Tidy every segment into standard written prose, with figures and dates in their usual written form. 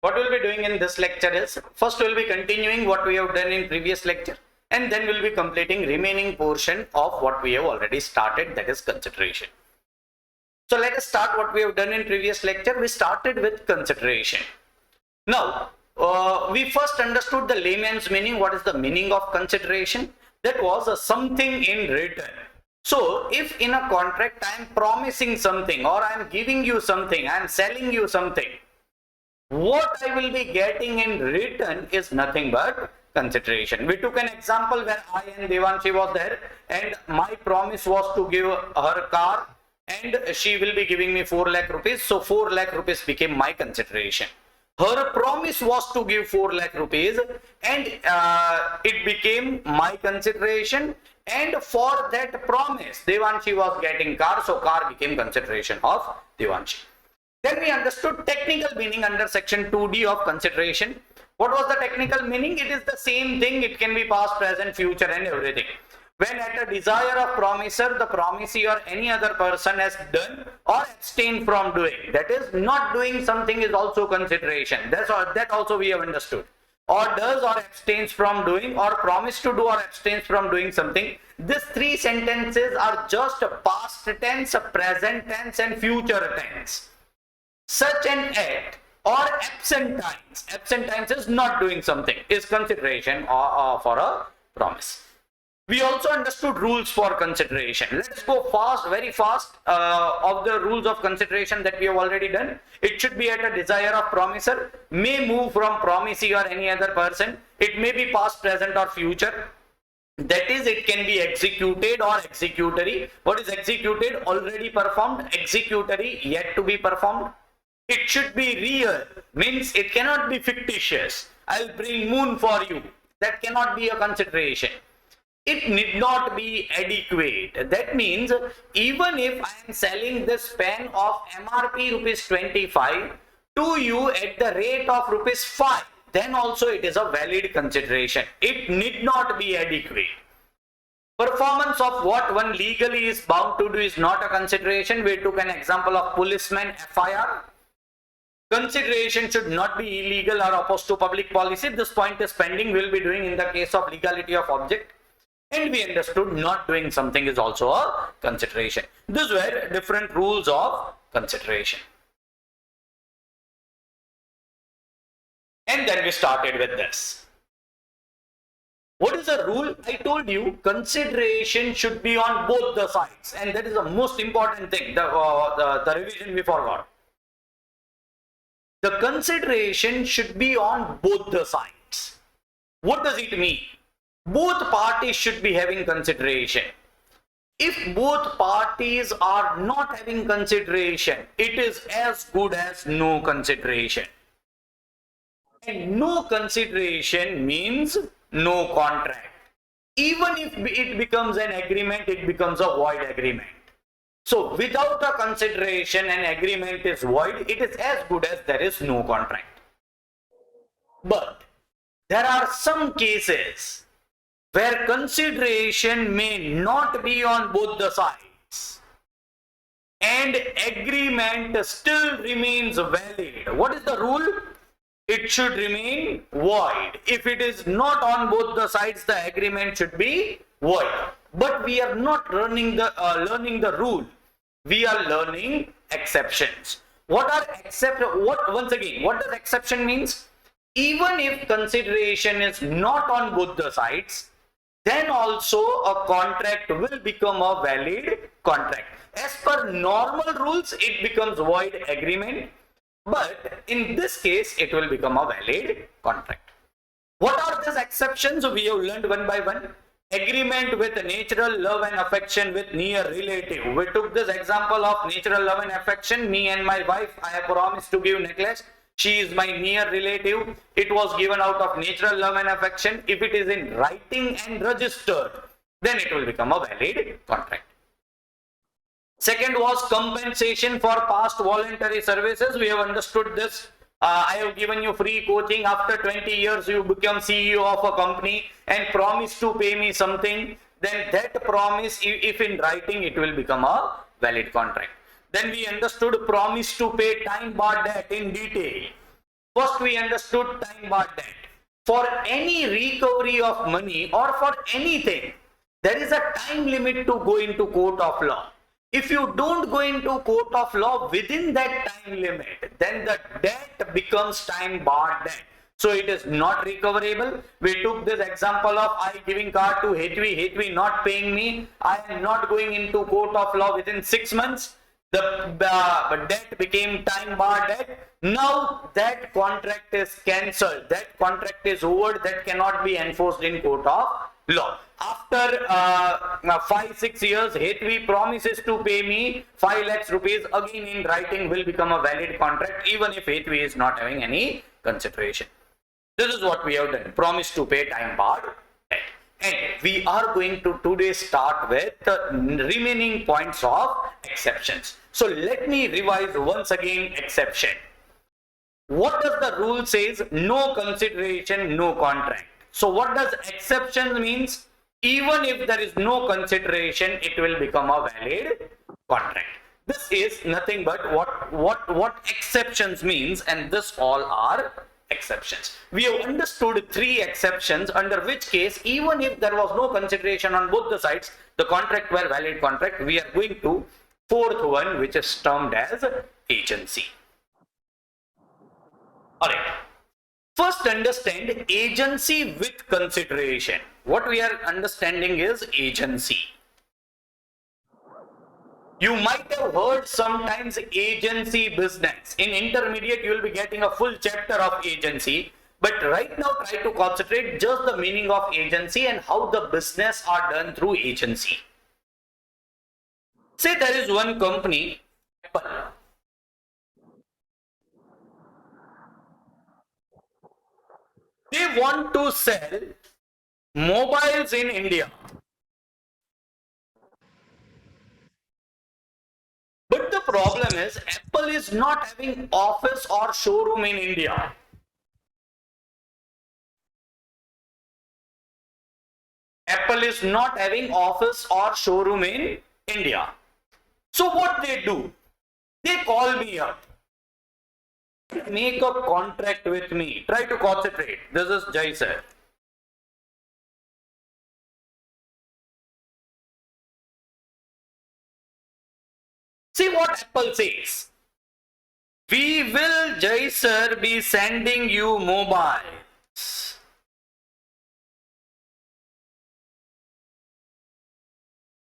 What we'll be doing in this lecture is, first we'll be continuing what we have done in previous lecture, and then we'll be completing remaining portion of what we have already started, that is consideration. So let us start what we have done in previous lecture. We started with consideration. Now, we first understood the layman's meaning. What is the meaning of consideration? That was something in return. So if in a contract I am promising something, or I am giving you something, I am selling you something, what I will be getting in return is nothing but consideration. We took an example where I and Devanshi was there, and my promise was to give her car, and she will be giving me 4 lakh rupees. So 4 lakh rupees became my consideration. Her promise was to give 4 lakh rupees, and it became my consideration. And for that promise, Devanshi was getting car, so car became consideration of Devanshi. Then we understood technical meaning under section 2D of consideration. What was the technical meaning? It is the same thing. It can be past, present, future, and everything. When at a desire of promiser, the promisee or any other person has done or abstained from doing, that is, not doing something is also consideration. That also we have understood. Or does or abstains from doing, or promise to do or abstains from doing something. These 3 sentences are just past tense, present tense, and future tense. Such an act or absent times is not doing something, is consideration for a promise. We also understood rules for consideration. Let's go fast, very fast, of the rules of consideration that we have already done. It should be at a desire of promiser, may move from promisee or any other person. It may be past, present, or future. That is, it can be executed or executory. What is executed? Already performed. Executory, yet to be performed. It should be real, means it cannot be fictitious. I'll bring moon for you. That cannot be a consideration. It need not be adequate. That means even if I am selling this pen of MRP rupees 25 to you at the rate of rupees 5, then also it is a valid consideration. It need not be adequate. Performance of what one legally is bound to do is not a consideration. We took an example of policeman FIR. Consideration should not be illegal or opposed to public policy. This point is pending. We will be doing in the case of legality of object. And we understood not doing something is also a consideration. These were different rules of consideration. And then we started with this. What is the rule? I told you consideration should be on both the sides. And that is the most important thing, the revision we forgot. The consideration should be on both the sides. What does it mean? Both parties should be having consideration. If both parties are not having consideration, it is as good as no consideration. And no consideration means no contract. Even if it becomes an agreement, it becomes a void agreement. So without a consideration, an agreement is void. It is as good as there is no contract. But there are some cases where consideration may not be on both the sides and agreement still remains valid. What is the rule? It should remain void. If it is not on both the sides, the agreement should be void. But we are not learning the rule. We are learning exceptions. What does exception means? Even if consideration is not on both the sides, then also a contract will become a valid contract. As per normal rules, it becomes void agreement, but in this case, it will become a valid contract. What are these exceptions? We have learned one by one. Agreement with natural love and affection with near relative. We took this example of natural love and affection. Me and my wife, I have promised to give necklace. She is my near relative. It was given out of natural love and affection. If it is in writing and registered, then it will become a valid contract. Second was compensation for past voluntary services. We have understood this. I have given you free coaching. After 20 years, you become CEO of a company and promise to pay me something. Then that promise, if in writing, it will become a valid contract. Then we understood promise to pay time bar debt in detail. First we understood time bar debt. For any recovery of money or for anything, there is a time limit to go into court of law. If you don't go into court of law within that time limit, then the debt becomes time bar debt. So it is not recoverable. We took this example of I giving car to Hetvi not paying me. I am not going into court of law within 6 months. The debt became time bar debt. Now that contract is cancelled. That contract is over. That cannot be enforced in court of law. After 5-6 years, Hetvi promises to pay me 5 lakhs rupees. Again in writing will become a valid contract even if Hetvi is not having any consideration. This is what we have done. Promise to pay time bar debt. And we are going to today start with the remaining points of exceptions. So let me revise once again exception. What does the rule says? No consideration, no contract. So what does exception means? Even if there is no consideration, it will become a valid contract. This is nothing but what exceptions means, and this all are exceptions. We have understood 3 exceptions under which case even if there was no consideration on both the sides, the contract were valid contract. We are going to 4th one, which is termed as agency. Alright. First understand agency with consideration. What we are understanding is agency. You might have heard sometimes agency business. In intermediate, you will be getting a full chapter of agency. But right now, try to concentrate just the meaning of agency and how the business are done through agency. Say there is one company, Apple. They want to sell mobiles in India. But the problem is Apple is not having office or showroom in India. Apple is not having office or showroom in India. So what they do? They call me up. Make a contract with me. Try to concentrate. This is Jai sir. See what Apple says. We will, Jai sir, be sending you mobiles.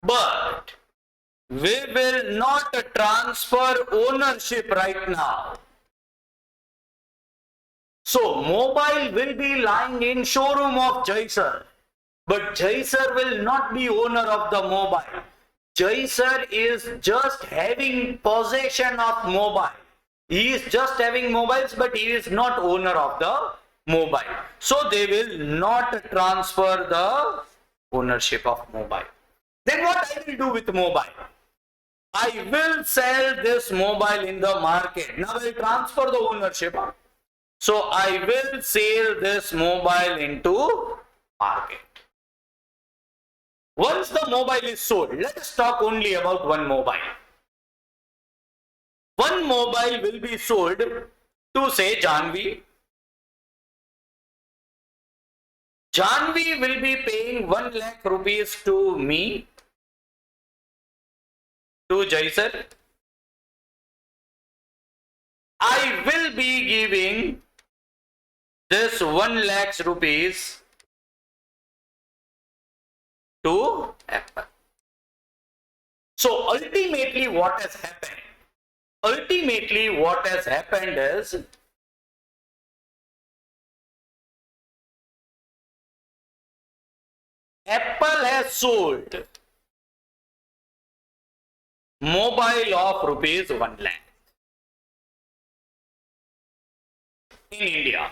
But we will not transfer ownership right now. So mobile will be lying in showroom of Jai sir. But Jai sir will not be owner of the mobile. Jai sir is just having possession of mobile. He is just having mobiles, but he is not owner of the mobile. So they will not transfer the ownership of mobile. Then what I will do with mobile? I will sell this mobile in the market. Now I will transfer the ownership. So I will sell this mobile into market. Once the mobile is sold, let us talk only about one mobile. One mobile will be sold to say Janvi. Janvi will be paying 1 lakh rupees to me, to Jai sir. I will be giving this 1 lakh rupees to Apple. So ultimately what has happened? Ultimately what has happened is Apple has sold mobile of rupees 1 lakh in India.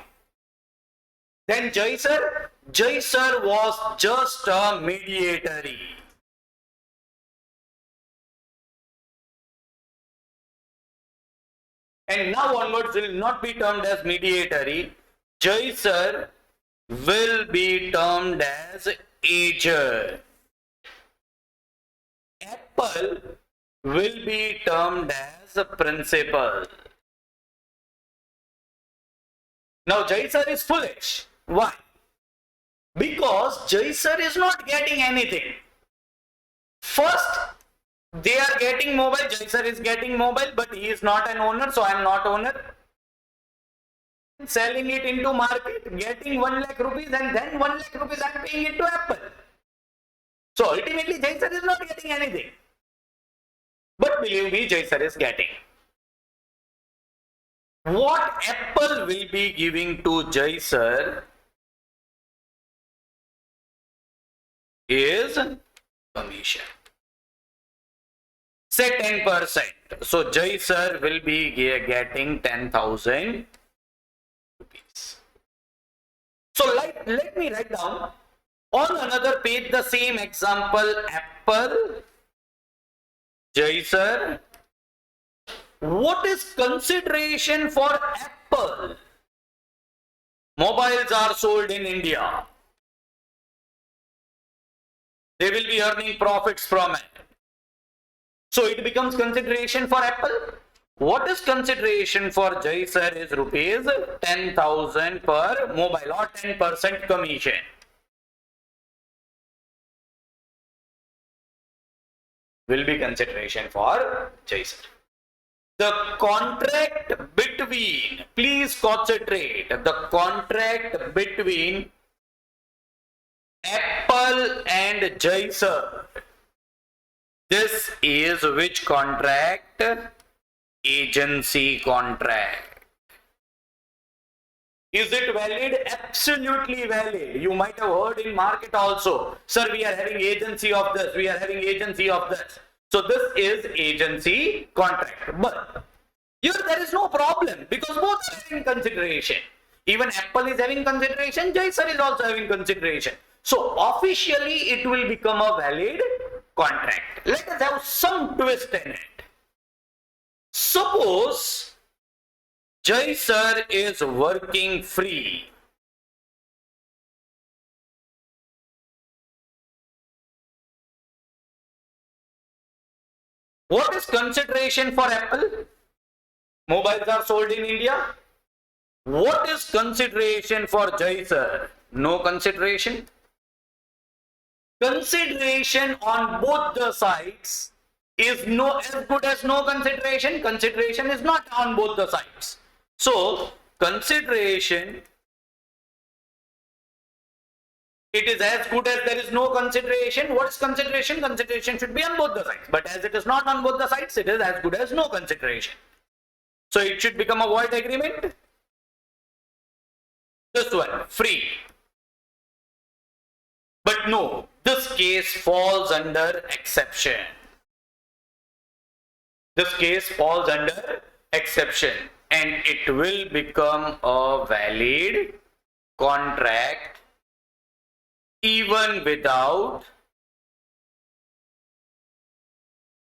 Then Jai sir was just a mediatory. And now onwards will not be termed as mediatory. Jai sir will be termed as agent. Apple will be termed as a principal. Now Jai sir is foolish. Why? Because Jai sir is not getting anything. First, they are getting mobile, Jai sir is getting mobile, but he is not an owner, so I am not owner. Selling it into market, getting 1 lakh rupees, and then 1 lakh rupees I am paying it to Apple. So ultimately Jai sir is not getting anything. But believe me, Jai sir is getting. What Apple will be giving to Jai sir is commission. Say 10%. So Jai sir will be getting 10,000 rupees. So let me write down on another page the same example. Apple, Jai sir. What is consideration for Apple? Mobiles are sold in India. They will be earning profits from it. So it becomes consideration for Apple. What is consideration for Jai sir is rupees 10,000 per mobile or 10% commission. Will be consideration for Jai sir. The contract between, please concentrate, the contract between Apple and Jai sir. This is which contract? Agency contract. Is it valid? Absolutely valid. You might have heard in market also, sir, we are having agency of this, we are having agency of this. So this is agency contract. But here there is no problem because both are having consideration. Even Apple is having consideration, Jai sir is also having consideration. So officially it will become a valid contract. Let us have some twist in it. Suppose Jai sir is working free. What is consideration for Apple? Mobiles are sold in India. What is consideration for Jai sir? No consideration. Consideration on both the sides is as good as no consideration. Consideration is not on both the sides. So consideration, it is as good as there is no consideration. What is consideration? Consideration should be on both the sides. But as it is not on both the sides, it is as good as no consideration. So it should become a void agreement. This one, free. But no, this case falls under exception. This case falls under exception and it will become a valid contract even without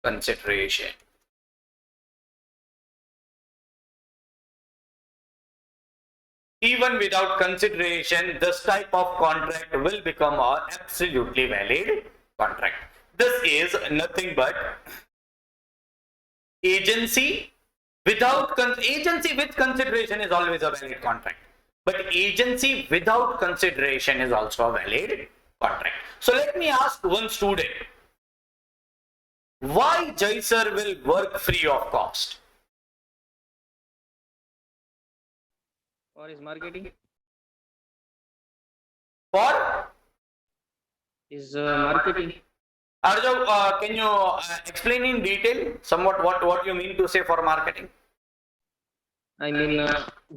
consideration. Even without consideration, this type of contract will become an absolutely valid contract. This is nothing but agency without agency with consideration is always a valid contract. But agency without consideration is also a valid contract. So let me ask one student, why Jai sir will work free of cost? For his marketing? For His marketing. Arjav, can you explain in detail somewhat what you mean to say for marketing? I mean,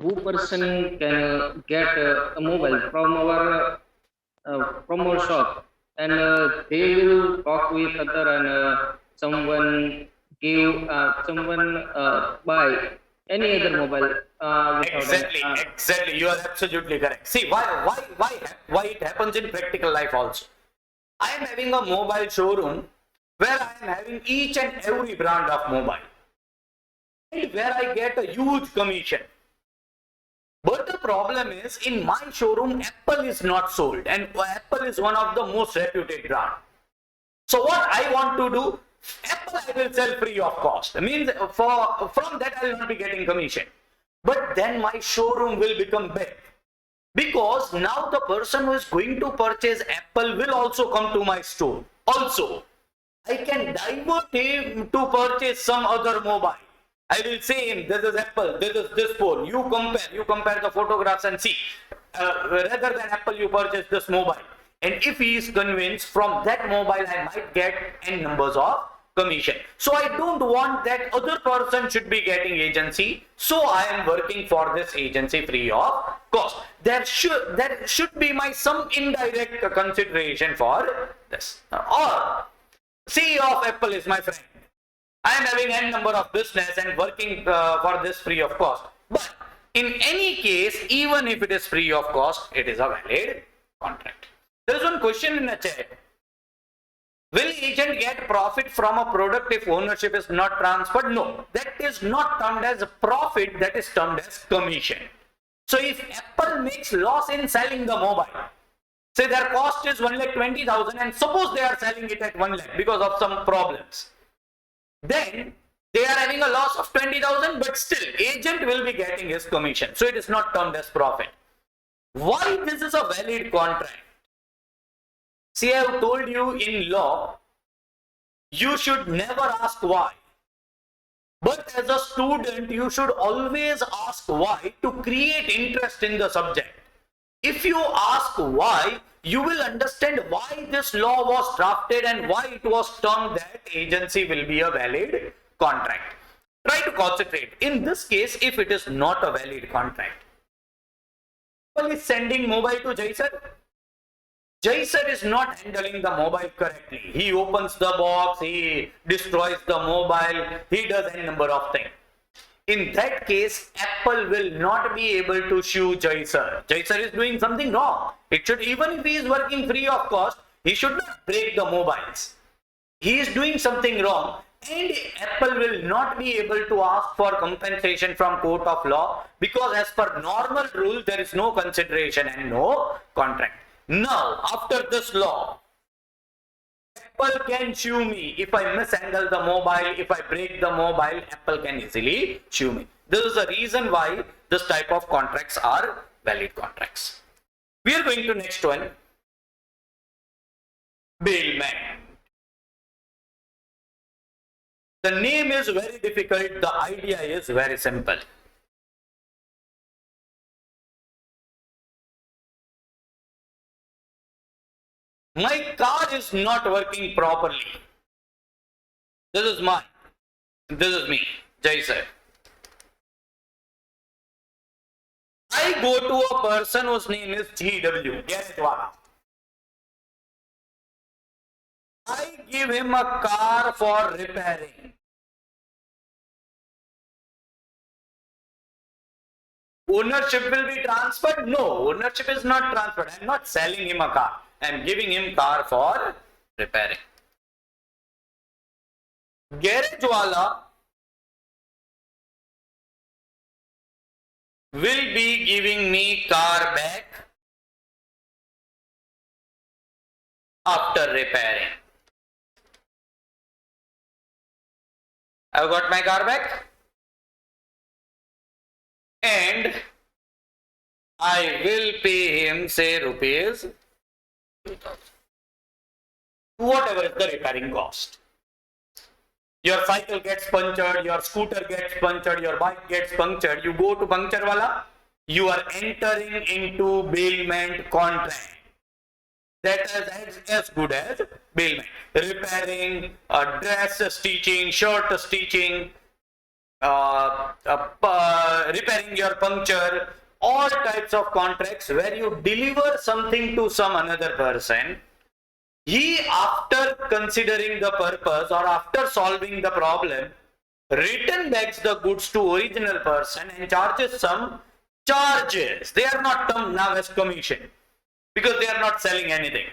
who person can get a mobile from our shop, and they will talk with other, and someone give someone buy any other mobile Exactly. You are absolutely correct. See, why it happens in practical life also. I am having a mobile showroom where I am having each and every brand of mobile, and where I get a huge commission. But the problem is, in my showroom, Apple is not sold, and Apple is one of the most reputed brand. So what I want to do, Apple I will sell free of cost. It means from that I will not be getting commission. but then my showroom will become big. Because now the person who is going to purchase Apple will also come to my store. Also, I can divert him to purchase some other mobile. I will say him, this is Apple, this is this phone. You compare the photographs and see. Rather than Apple, you purchase this mobile. And if he is convinced, from that mobile I might get n numbers of commission. So I don't want that other person should be getting agency. So I am working for this agency free of cost. There should be my some indirect consideration for this. Or CEO of Apple is my friend. I am having n number of business and working for this free of cost. But in any case, even if it is free of cost, it is a valid contract. There is one question in the chat. Will agent get profit from a product if ownership is not transferred? No, that is not termed as profit, that is termed as commission. So if Apple makes loss in selling the mobile, say their cost is 1,20,000 and suppose they are selling it at 1 lakh because of some problems, then they are having a loss of 20,000, but still agent will be getting his commission. So it is not termed as profit. Why this is a valid contract? See, I have told you in law, you should never ask why. But as a student, you should always ask why to create interest in the subject. If you ask why, you will understand why this law was drafted and why it was termed that agency will be a valid contract. Try to concentrate. In this case, if it is not a valid contract, Apple is sending mobile to Jai sir. Jai sir is not handling the mobile correctly. He opens the box, he destroys the mobile, he does any number of things. In that case, Apple will not be able to sue Jai sir. Jai sir is doing something wrong. It should, even if he is working free of cost, he should not break the mobiles. He is doing something wrong, and Apple will not be able to ask for compensation from court of law, because as per normal rule, there is no consideration and no contract. Now, after this law, Apple can sue me if I mishandle the mobile, if I break the mobile, Apple can easily sue me. This is the reason why this type of contracts are valid contracts. We are going to next one. Bailment. The name is very difficult, the idea is very simple. My car is not working properly. This is mine. This is me, Jai sir. I go to a person whose name is GW, Garage Wala. I give him a car for repairing. Ownership will be transferred? No, ownership is not transferred. I am not selling him a car. I am giving him car for repairing. Garage Wala will be giving me car back after repairing. I've got my car back and I will pay him, say, rupees 2,000. Whatever is the repairing cost. Your cycle gets punctured, your scooter gets punctured, your bike gets punctured. You go to puncture wala, you are entering into bailment contract. That is as good as bailment. Repairing, dress stitching, shirt stitching, repairing your puncture, all types of contracts where you deliver something to some another person. He, after considering the purpose or after solving the problem, return backs the goods to original person and charges some charges. They are not termed now as commission because they are not selling anything.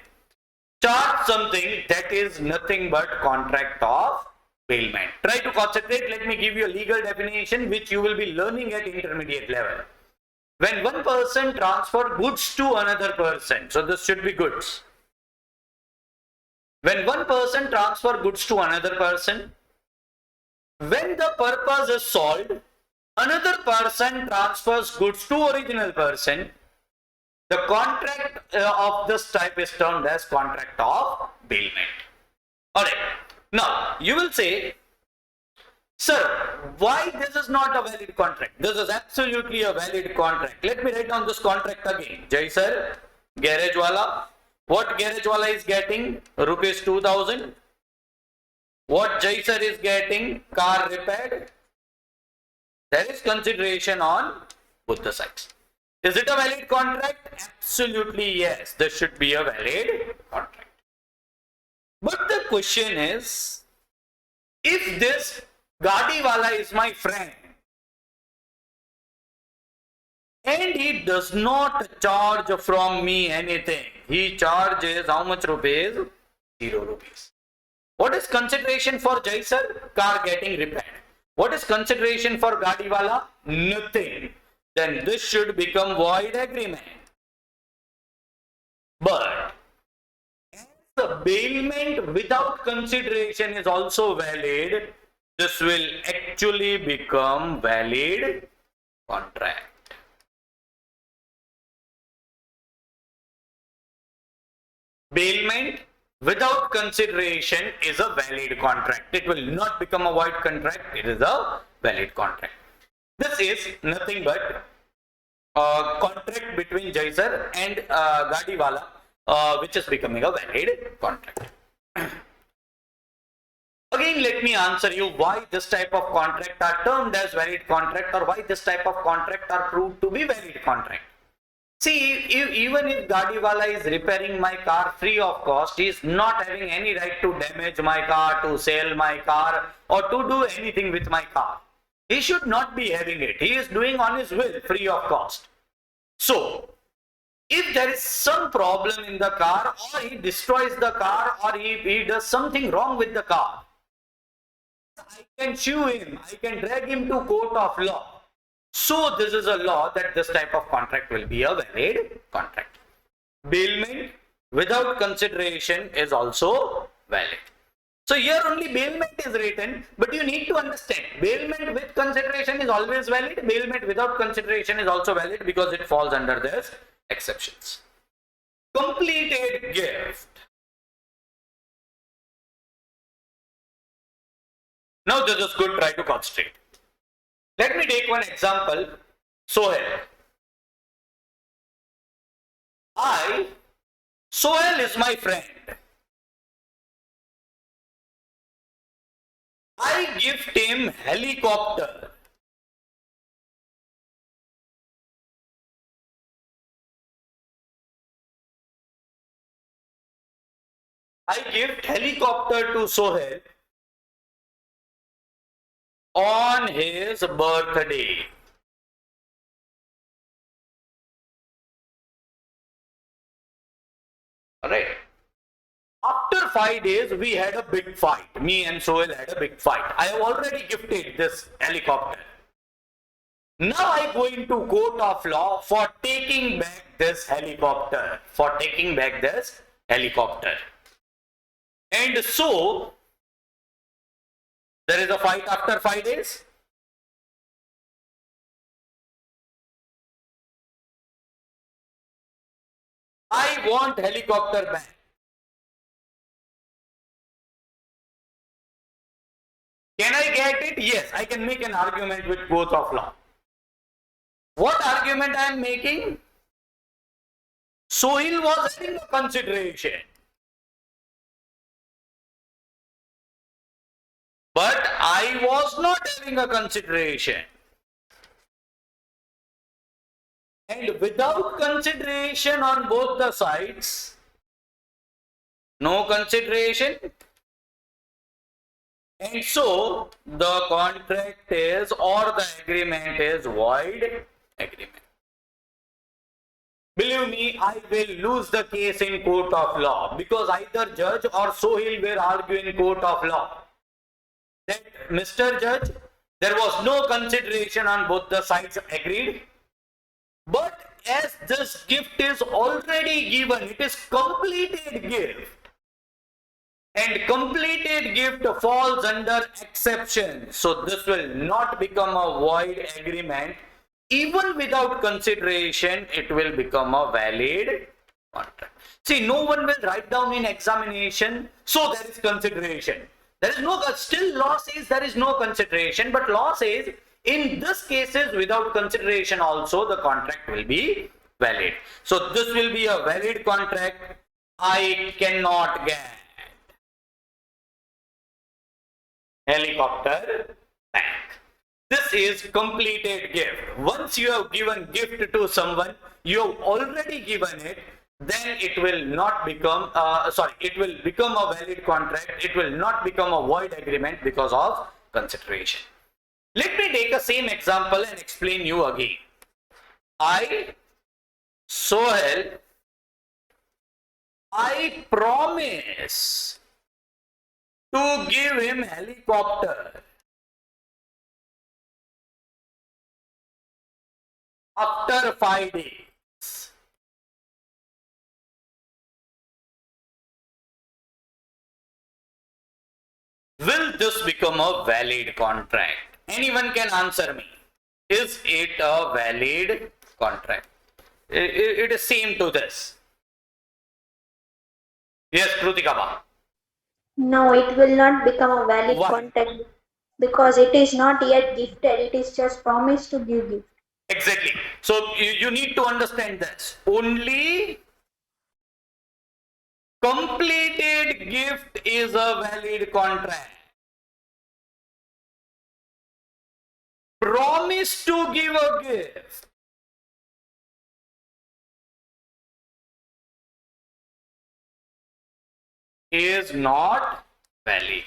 Charge something that is nothing but contract of bailment. Try to concentrate. Let me give you a legal definition which you will be learning at intermediate level. When one person transfers goods to another person, so this should be goods. When one person transfers goods to another person, when the purpose is solved, another person transfers goods to original person, the contract of this type is termed as contract of bailment. Alright, now you will say, sir, why this is not a valid contract? This is absolutely a valid contract. Let me write down this contract again. Jai sir, garage wala. What garage wala is getting? Rupees 2000. What Jai sir is getting? Car repaired. There is consideration on both the sides. Is it a valid contract? Absolutely yes. This should be a valid contract. But the question is, if this Gadiwala is my friend and he does not charge from me anything, he charges how much rupees? 0 rupees. What is consideration for Jai sir? Car getting repaired. What is consideration for Gadiwala? Nothing. Then this should become void agreement. But as the bailment without consideration is also valid, this will actually become valid contract. Bailment without consideration is a valid contract. It will not become a void contract. It is a valid contract. This is nothing but a contract between Jai sir and Gadiwala, which is becoming a valid contract. Again, let me answer you why this type of contract are termed as valid contract, or why this type of contract are proved to be valid contract. See, even if Gadiwala is repairing my car free of cost, he is not having any right to damage my car, to sell my car, or to do anything with my car. He should not be having it. He is doing on his will, free of cost. So, if there is some problem in the car, or he destroys the car, or he does something wrong with the car, I can sue him, I can drag him to court of law. So this is a law that this type of contract will be a valid contract. Bailment without consideration is also valid. So here only bailment is written, but you need to understand, bailment with consideration is always valid, bailment without consideration is also valid because it falls under this exceptions. Completed gift. Now this is good, try to concentrate. Let me take one example. Sohail. Sohail is my friend. I gift him helicopter. I gift helicopter to Sohail on his birthday. Alright. After 5 days, we had a big fight. Me and Sohail had a big fight. I have already gifted this helicopter. Now I go into court of law for taking back this helicopter. And so, there is a fight after 5 days. I want helicopter back. Can I get it? Yes, I can make an argument with court of law. What argument I am making? Sohail was having a consideration. But I was not having a consideration. And without consideration on both the sides, no consideration. And so the contract is, or the agreement is, void agreement. Believe me, I will lose the case in court of law because either judge or Sohail will argue in court of law that Mr. Judge, there was no consideration on both the sides agreed. But as this gift is already given, it is completed gift. and completed gift falls under exception. So this will not become a void agreement. Even without consideration, it will become a valid contract. See, no one will write down in examination, so there is consideration. There is no, still law says there is no consideration, but law says in this cases without consideration also the contract will be valid. So this will be a valid contract. I cannot get helicopter bank. This is completed gift. Once you have given gift to someone, you have already given it, then it will not become, it will become a valid contract. It will not become a void agreement because of consideration. Let me take the same example and explain you again. Sohail, I promise to give him helicopter after 5 days. Will this become a valid contract? Anyone can answer me. Is it a valid contract? It is same to this. Yes, Krutika Ba. No, it will not become a valid Why? contract because it is not yet gifted. It is just promised to give gift. Exactly. So you need to understand this. Only completed gift is a valid contract. Promise to give a gift is not valid.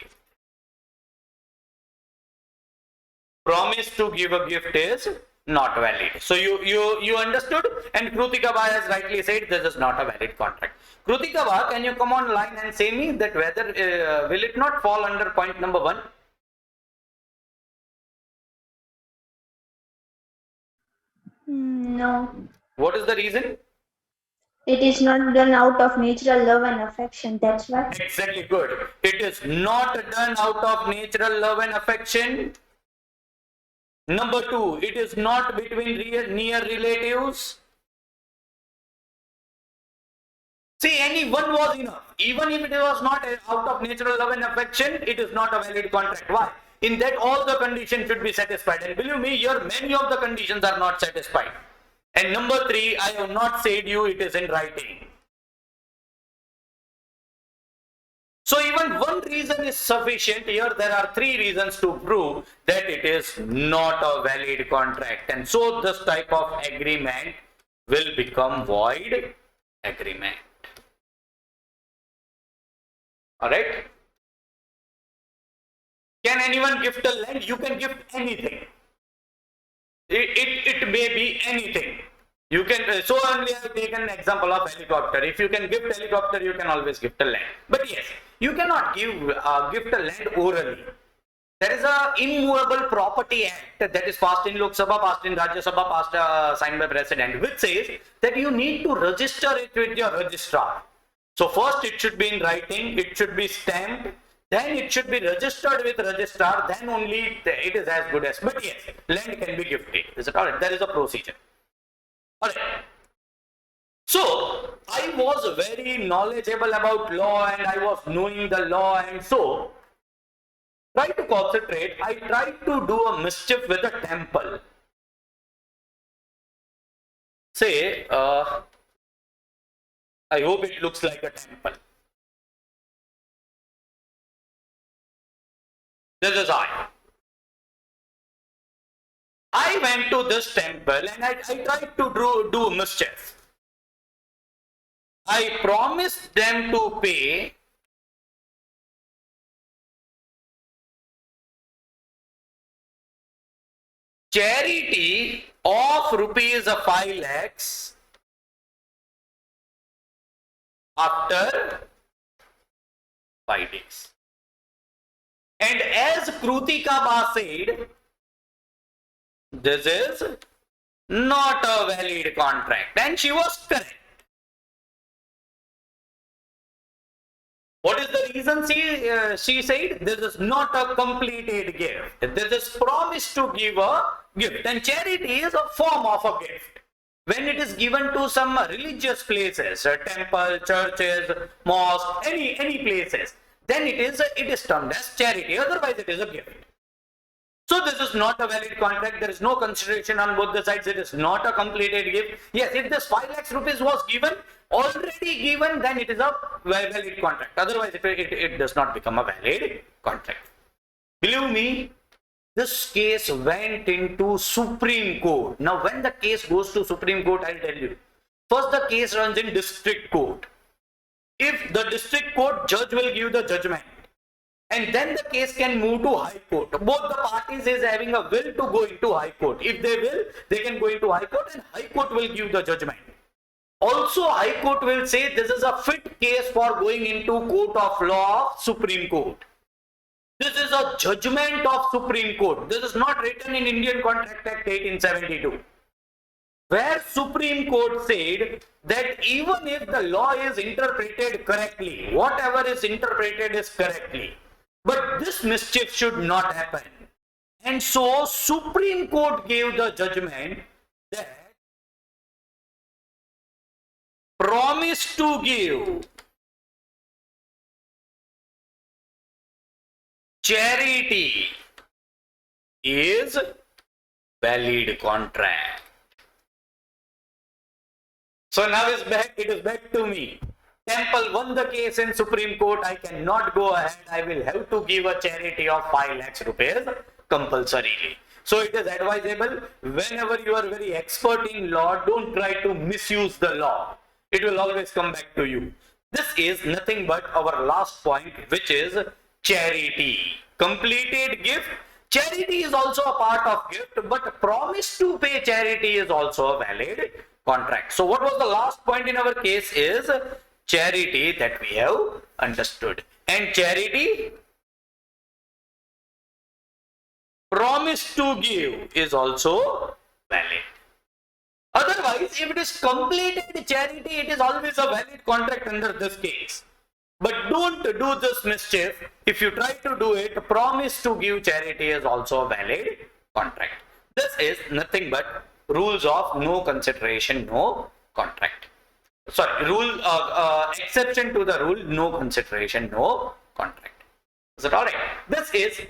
Promise to give a gift is not valid. So you understood, and Krutika Ba has rightly said this is not a valid contract. Krutika Ba, can you come on line and say me that whether will it not fall under point number 1? No, What is the reason? it is not done out of natural love and affection. That's why. Exactly, good. It is not done out of natural love and affection. Number 2, it is not between near relatives. See, any one was enough. Even if it was not out of natural love and affection, it is not a valid contract. Why? In that all the conditions should be satisfied. And believe me, here many of the conditions are not satisfied. And number 3, I have not said you it is in writing. So even one reason is sufficient. Here there are 3 reasons to prove that it is not a valid contract. And so this type of agreement will become void agreement. Alright? Can anyone gift a land? You can gift anything. It may be anything. You can, so only I have taken an example of helicopter. If you can gift helicopter, you can always gift a land. But yes, you cannot give gift a land orally. There is a immovable property act that is passed in Lok Sabha, passed in Rajya Sabha, passed signed by President, which says that you need to register it with your registrar. So first it should be in writing, it should be stamped, then it should be registered with registrar, then only it is as good as. But yes, land can be gifted. Is it alright? There is a procedure. Alright. So I was very knowledgeable about law and I was knowing the law, and so try to concentrate. I tried to do a mischief with a temple. Say, I hope it looks like a temple. This is I went to this temple and I tried to do mischief. I promised them to pay charity of rupees 5 lakhs after 5 days. And as Krutika Ba said, this is not a valid contract, and she was correct. What is the reason she said? This is not a completed gift. This is promise to give a gift. And charity is a form of a gift. When it is given to some religious places, temple, churches, mosque, any places, then it is termed as charity. Otherwise, it is a gift. So this is not a valid contract. There is no consideration on both the sides. It is not a completed gift. Yes, if this 5 lakhs rupees was given, already given, then it is a valid contract. Otherwise, it does not become a valid contract. Believe me, this case went into Supreme Court. Now, when the case goes to Supreme Court, I'll tell you. First, the case runs in District Court. If the District Court judge will give the judgment, and then the case can move to High Court. Both the parties is having a will to go into High Court. If they will, they can go into High Court and High Court will give the judgment. Also, High Court will say this is a fit case for going into Court of Law of Supreme Court. This is a judgment of Supreme Court. This is not written in Indian Contract Act 1872. Where Supreme Court said that even if the law is interpreted correctly, whatever is interpreted is correctly, but this mischief should not happen. And so Supreme Court gave the judgment that promise to give charity is valid contract. So now it is back to me. Temple won the case in Supreme Court. I cannot go ahead. I will have to give a charity of 5 lakhs rupees compulsorily. So it is advisable, whenever you are very expert in law, don't try to misuse the law. It will always come back to you. This is nothing but our last point, which is charity. Completed gift. Charity is also a part of gift, but promise to pay charity is also a valid contract. So what was the last point in our case is charity that we have understood. And charity, promise to give is also valid. Otherwise, if it is completed charity, it is always a valid contract under this case. But don't do this mischief. If you try to do it, promise to give charity is also a valid contract. This is nothing but rules of no consideration, no contract. Sorry, exception to the rule, no consideration, no contract. Is it alright? This is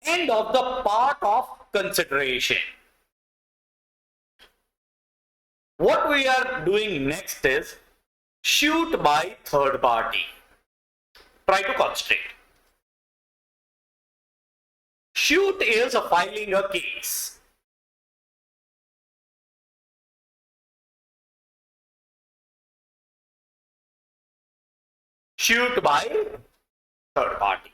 end of the part of consideration. What we are doing next is suit by third party. Try to concentrate. Suit is filing a case. Suit by third party.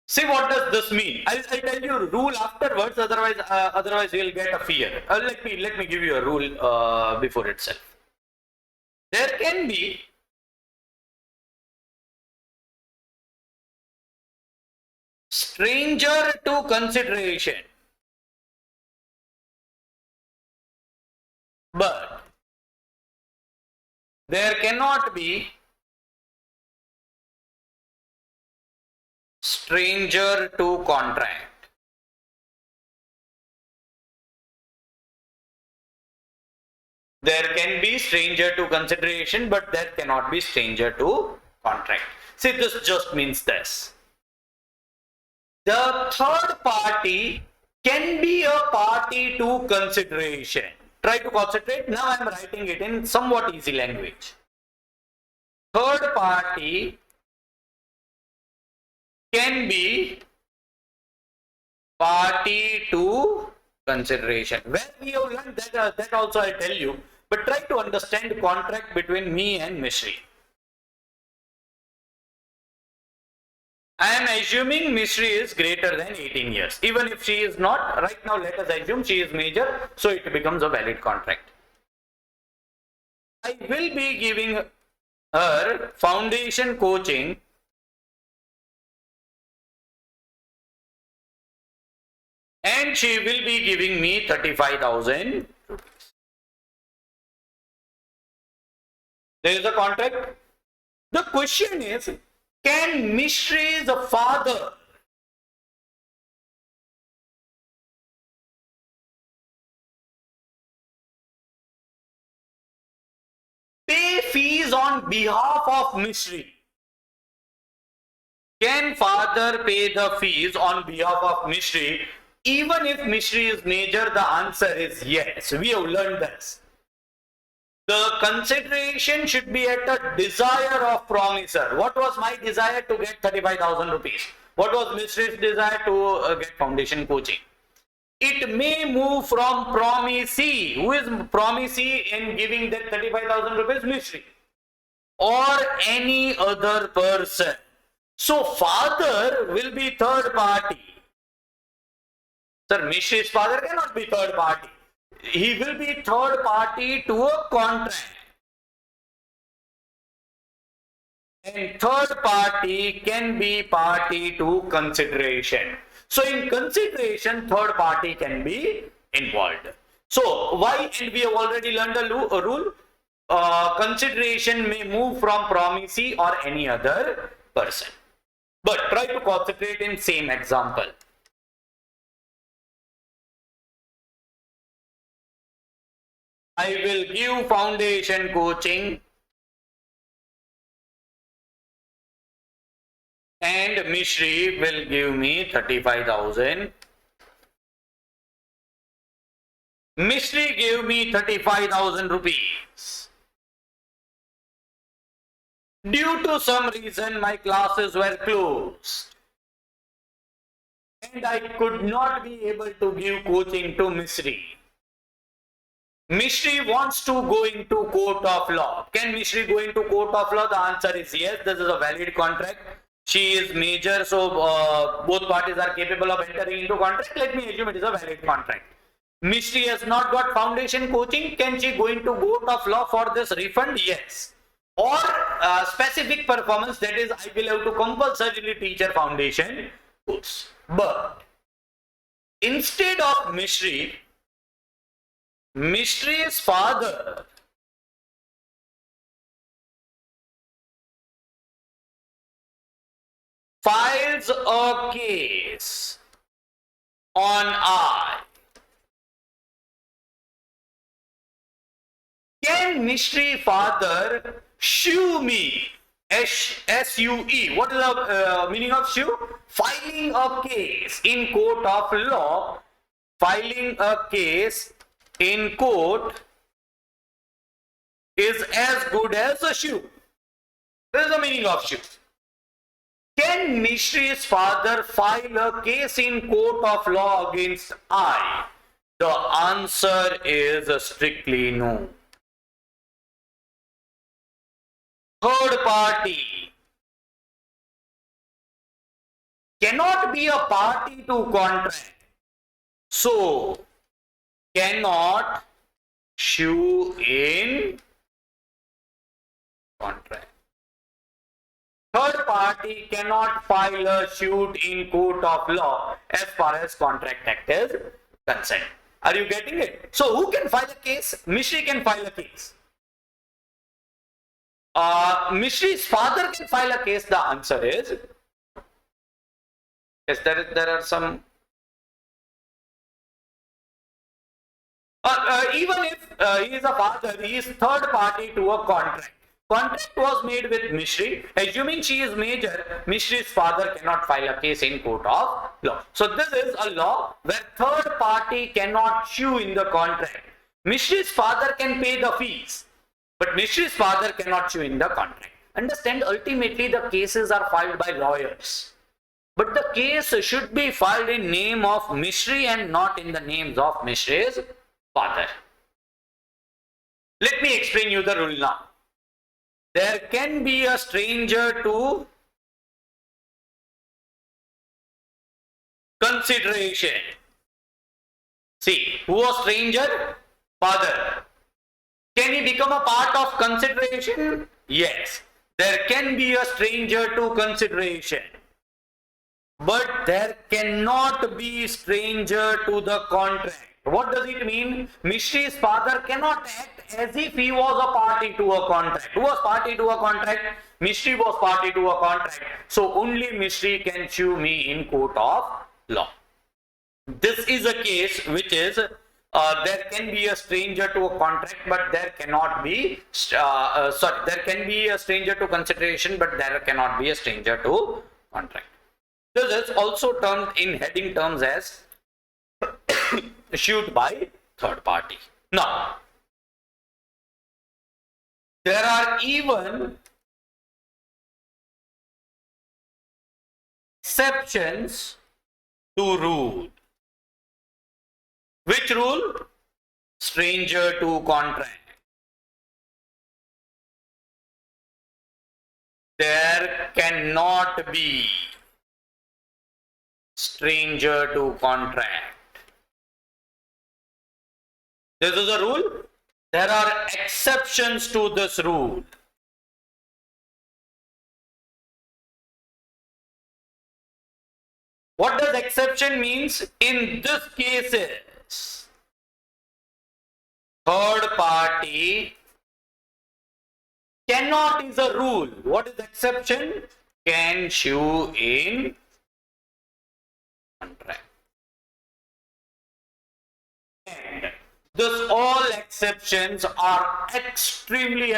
See, what does this mean? I'll tell you a rule afterwards. Otherwise you'll get a fear. Let me give you a rule before itself. There can be stranger to consideration, but there cannot be stranger to contract. There can be stranger to consideration, but there cannot be stranger to contract. See, this just means this. The third party can be a party to consideration. Try to concentrate. Now I am writing it in somewhat easy language. Third party can be party to consideration. Where we have learned that also I tell you, but try to understand the contract between me and Mishri. I am assuming Mishri is greater than 18 years. Even if she is not, right now let us assume she is major, so it becomes a valid contract. I will be giving her foundation coaching and she will be giving me 35,000 rupees. There is a contract. The question is, can Mishri's father pay fees on behalf of Mishri? Can father pay the fees on behalf of Mishri even if Mishri is major? The answer is yes. We have learned this. The consideration should be at the desire of promiser. What was my desire? To get 35,000 rupees. What was Mishri's desire? To get foundation coaching. It may move from promisee. Who is promisee in giving that 35,000 rupees? Mishri. Or any other person. So father will be third party. Sir, Mishri's father cannot be third party. He will be third party to a contract. And third party can be party to consideration. So in consideration, third party can be involved. So why? And we have already learned a rule. Consideration may move from promisee or any other person. But try to concentrate in same example. I will give foundation coaching and Mishri will give me 35,000. Mishri gave me 35,000 rupees. Due to some reason, my classes were closed and I could not be able to give coaching to Mishri. Mishri wants to go into court of law. Can Mishri go into court of law? The answer is yes. This is a valid contract. She is major, so both parties are capable of entering into contract. Let me assume it is a valid contract. Mishri has not got foundation coaching. Can she go into court of law for this refund? Yes. Or specific performance, that is, I will have to compulsorily teach her foundation course. But instead of Mishri's father files a case on I. Can Mishri father sue me? S-U-E. What is the meaning of sue? Filing a case in court of law. Filing a case in court is as good as a sue. This is the meaning of sue. Can Mishri's father file a case in court of law against I? The answer is strictly no. Third party cannot be a party to contract, so cannot sue in contract. Third party cannot file a suit in court of law as far as Contract Act is concerned. Are you getting it? So who can file a case? Mishri can file a case. Mishri's father can file a case. The answer is yes. There are some. Even if he is a father, he is third party to a contract. Contract was made with Mishri. Assuming she is major, Mishri's father cannot file a case in court of law. So this is a law where third party cannot sue in the contract. Mishri's father can pay the fees, but Mishri's father cannot sue in the contract. Understand, ultimately the cases are filed by lawyers. But the case should be filed in name of Mishri and not in the names of Mishri's father. Let me explain you the rule now. There can be a stranger to consideration. See, who was stranger? Father. Can he become a part of consideration? Yes. There can be a stranger to consideration. But but there cannot be stranger to the contract. What does it mean? Mishri's father cannot act as if he was a party to a contract. Who was party to a contract? Mishri was party to a contract. So only Mishri can sue me in court of law. This is a case which is there can be a stranger to a contract, but there cannot be there can be a stranger to consideration, but there cannot be a stranger to contract. This is also termed in heading terms as issued by third party. Now, there are even exceptions to rule. Which rule? Stranger to contract. There cannot be stranger to contract. This is a rule. There are exceptions to this rule. What does exception means? In this cases, third party cannot is a rule. What is exception? Can sue in contract. And thus all exceptions are extremely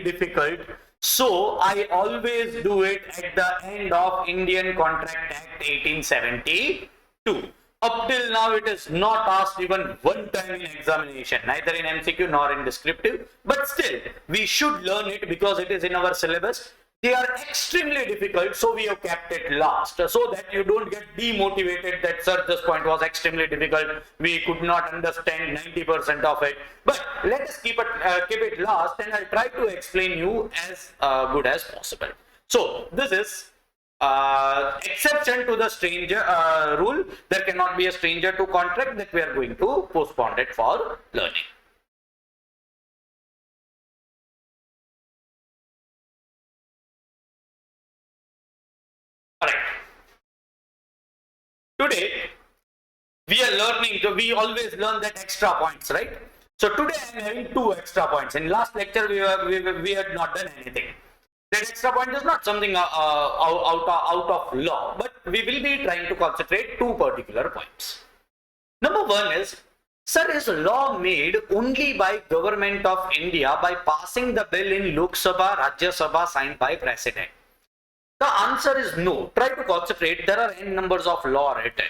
difficult. So I always do it at the end of Indian Contract Act 1872. Up till now it is not asked even one time in examination, neither in MCQ nor in descriptive. But still, we should learn it because it is in our syllabus. They are extremely difficult, so we have kept it last, so that you don't get demotivated that sir, this point was extremely difficult, we could not understand 90% of it. But let us keep it last, and I'll try to explain you as good as possible. So this is exception to the stranger rule. There cannot be a stranger to contract, that we are going to postpone it for learning. Today, we are learning, we always learn that extra points, right? So today I am having 2 extra points. In last lecture, we had not done anything. That extra point is not something out of law, but we will be trying to concentrate 2 particular points. Number 1 is, sir, is law made only by Government of India by passing the bill in Lok Sabha, Rajya Sabha, signed by President? The answer is no. Try to concentrate. There are n numbers of law written.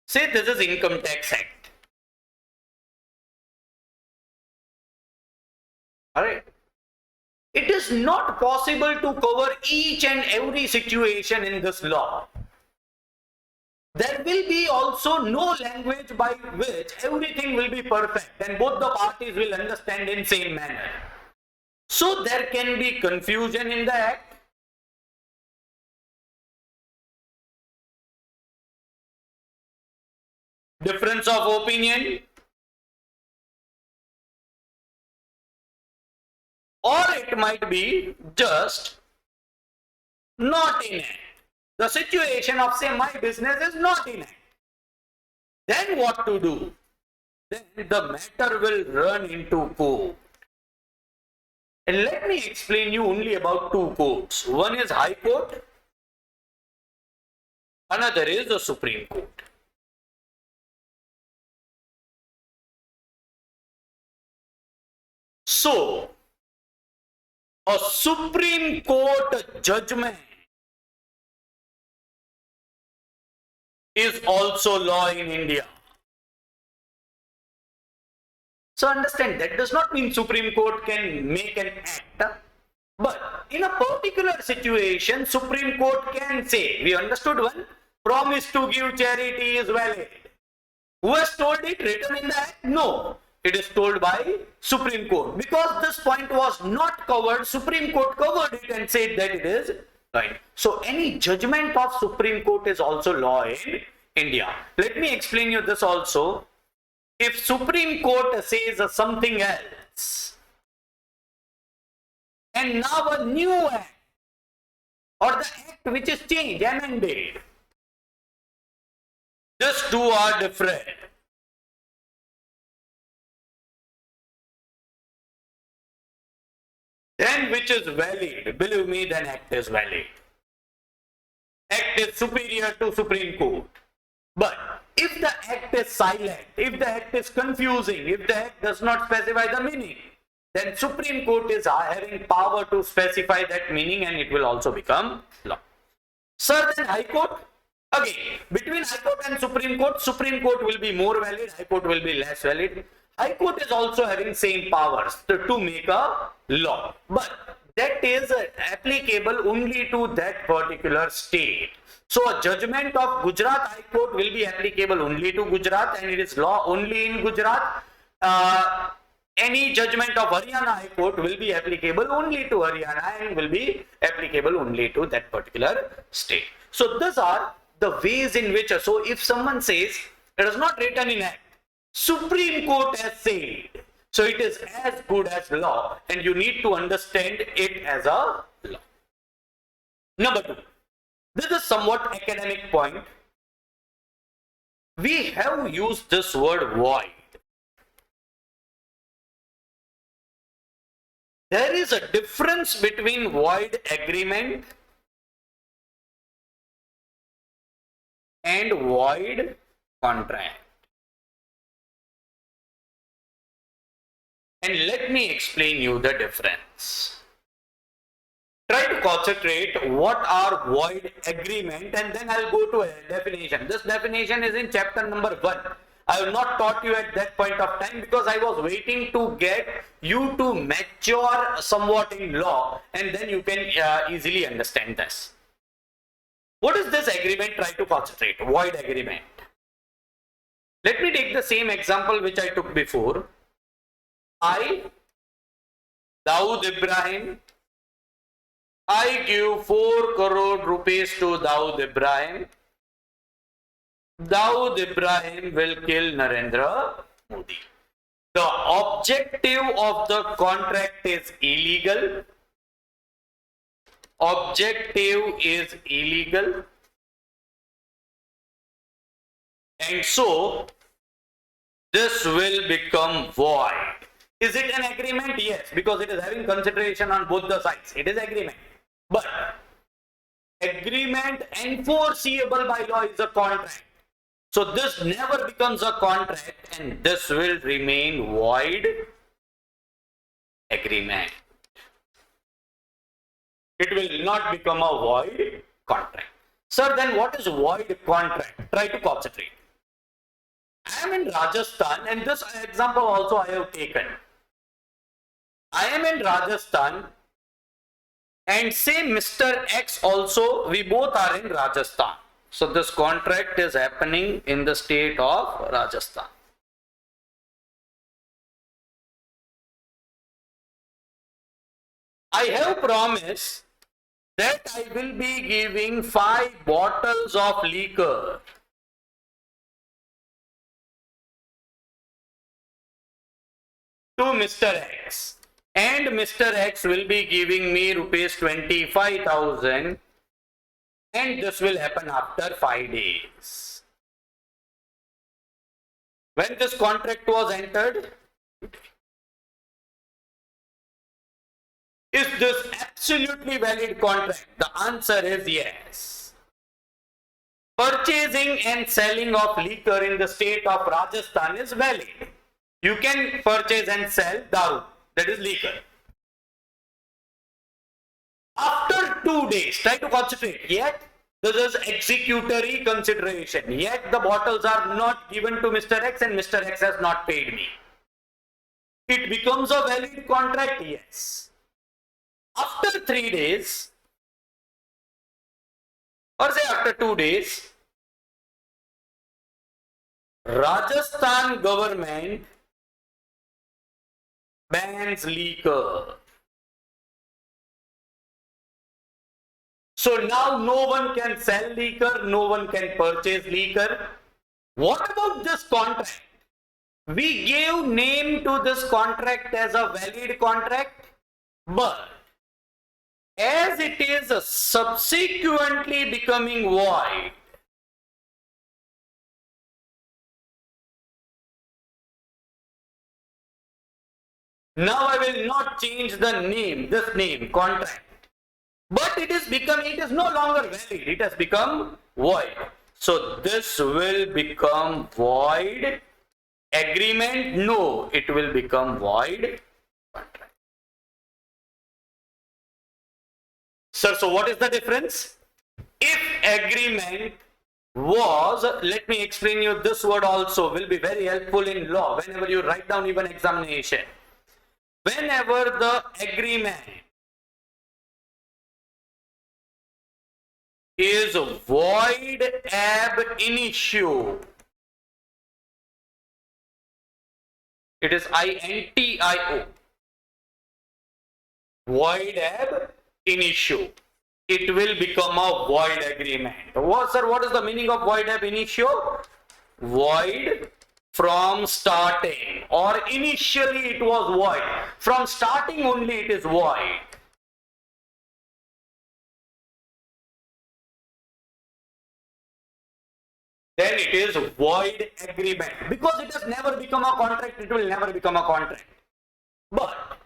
Say this is Income Tax Act. Alright. It is not possible to cover each and every situation in this law. There will be also no language by which everything will be perfect and both the parties will understand in same manner. So there can be confusion in the act. Difference of opinion. Or it might be just not in act. The situation of say my business is not in act. Then what to do? Then the matter will run into court. And let me explain you only about 2 courts. One is High Court, another is the Supreme Court. So, a Supreme Court judgment is also law in India. So understand, that does not mean Supreme Court can make an act, but in a particular situation, Supreme Court can say, we understood one, promise to give charity is valid. Who has told it, written in the act? No, it is told by Supreme Court. Because this point was not covered, Supreme Court covered it and said that it is right. So any judgment of Supreme Court is also law in India. Let me explain you this also. If Supreme Court says something else, and now a new act or the act which is changed, amended. These two are different. Then which is valid? Believe me, then act is valid. Act is superior to Supreme Court. But if the act is silent, if the act is confusing, if the act does not specify the meaning, then Supreme Court is having power to specify that meaning and it will also become law. Sir, then High Court? Again, between High Court and Supreme Court will be more valid, High Court will be less valid. High Court is also having same powers to make a law, but that is applicable only to that particular state. So a judgment of Gujarat High Court will be applicable only to Gujarat and it is law only in Gujarat. Any judgment of Haryana High Court will be applicable only to Haryana and will be applicable only to that particular state. So these are the ways in which, so if someone says it is not written in act, Supreme Court has said, so it is as good as law and you need to understand it as a law. Number two, this is somewhat academic point. We have used this word void. There is a difference between void agreement and void contract. And let me explain you the difference. Try to concentrate what are void agreement and then I'll go to a definition. This definition is in chapter number 1. I have not taught you at that point of time because I was waiting to get you to mature somewhat in law and then you can easily understand this. What is this agreement? Try to concentrate. Void agreement. Let me take the same example which I took before. I, Dawood Ibrahim, I give 4 crore rupees to Dawood Ibrahim. Dawood Ibrahim will kill Narendra Modi. The objective of the contract is illegal. Objective is illegal. And so, this will become void. Is it an agreement? Yes, because it is having consideration on both the sides. It is agreement. But agreement enforceable by law is a contract. So this never becomes a contract and this will remain void agreement. It will not become a void contract. Sir, then what is void contract? Try to concentrate. I am in Rajasthan and this example also I have taken. I am in Rajasthan and say Mr. X also, we both are in Rajasthan. So this contract is happening in the state of Rajasthan. I have promised that I will be giving 5 bottles of liquor to Mr. X. And Mr. X will be giving me rupees 25,000 and this will happen after 5 days. When this contract was entered, is this absolutely valid contract? The answer is yes. Purchasing and selling of liquor in the state of Rajasthan is valid. You can purchase and sell daru. That is liquor. After 2 days, try to concentrate. Yet, this is executory consideration. Yet, the bottles are not given to Mr. X and Mr. X has not paid me. It becomes a valid contract? Yes. After 3 days, or say after 2 days, Rajasthan government bans liquor. So now no one can sell liquor, no one can purchase liquor. What about this contract? We gave name to this contract as a valid contract, but as it is subsequently becoming void, now I will not change the name, this name, contract. But it is no longer valid. It has become void. So this will become void agreement. No, it will become void contract. Sir, so what is the difference? If agreement was, let me explain you this word also, will be very helpful in law whenever you write down even examination. Whenever the agreement is void ab initio, it is INTIO, void ab initio, it will become a void agreement. What, sir, what is the meaning of void ab initio? Void from starting, or initially it was void. From starting only it is void. Then it is void agreement. Because it has never become a contract, it will never become a contract. But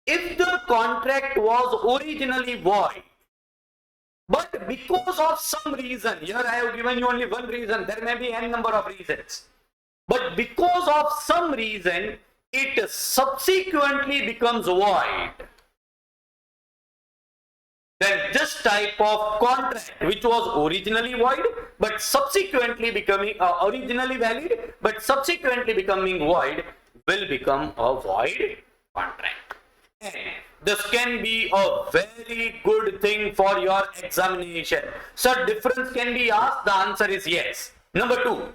if the contract was originally void, but because of some reason, here I have given you only one reason, there may be n number of reasons. But because of some reason, it subsequently becomes void. Then this type of contract, which was originally void, but subsequently becoming originally valid, but subsequently becoming void, will become a void contract. And this can be a very good thing for your examination. So difference can be asked, the answer is yes. Number two,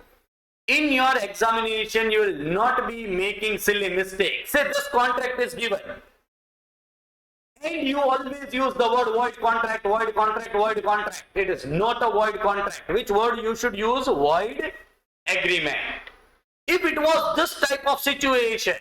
in your examination, you will not be making silly mistakes. Say this contract is given, and you always use the word void contract, void contract, void contract. It is not a void contract. Which word you should use? Void agreement. If it was this type of situation,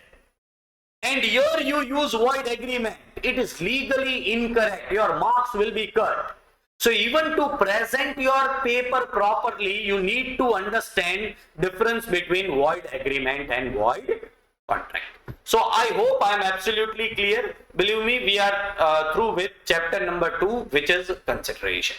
and here you use void agreement, it is legally incorrect. Your marks will be cut. So even to present your paper properly, you need to understand difference between void agreement and void contract. So I hope I am absolutely clear. Believe me, we are through with chapter number 2, which is consideration.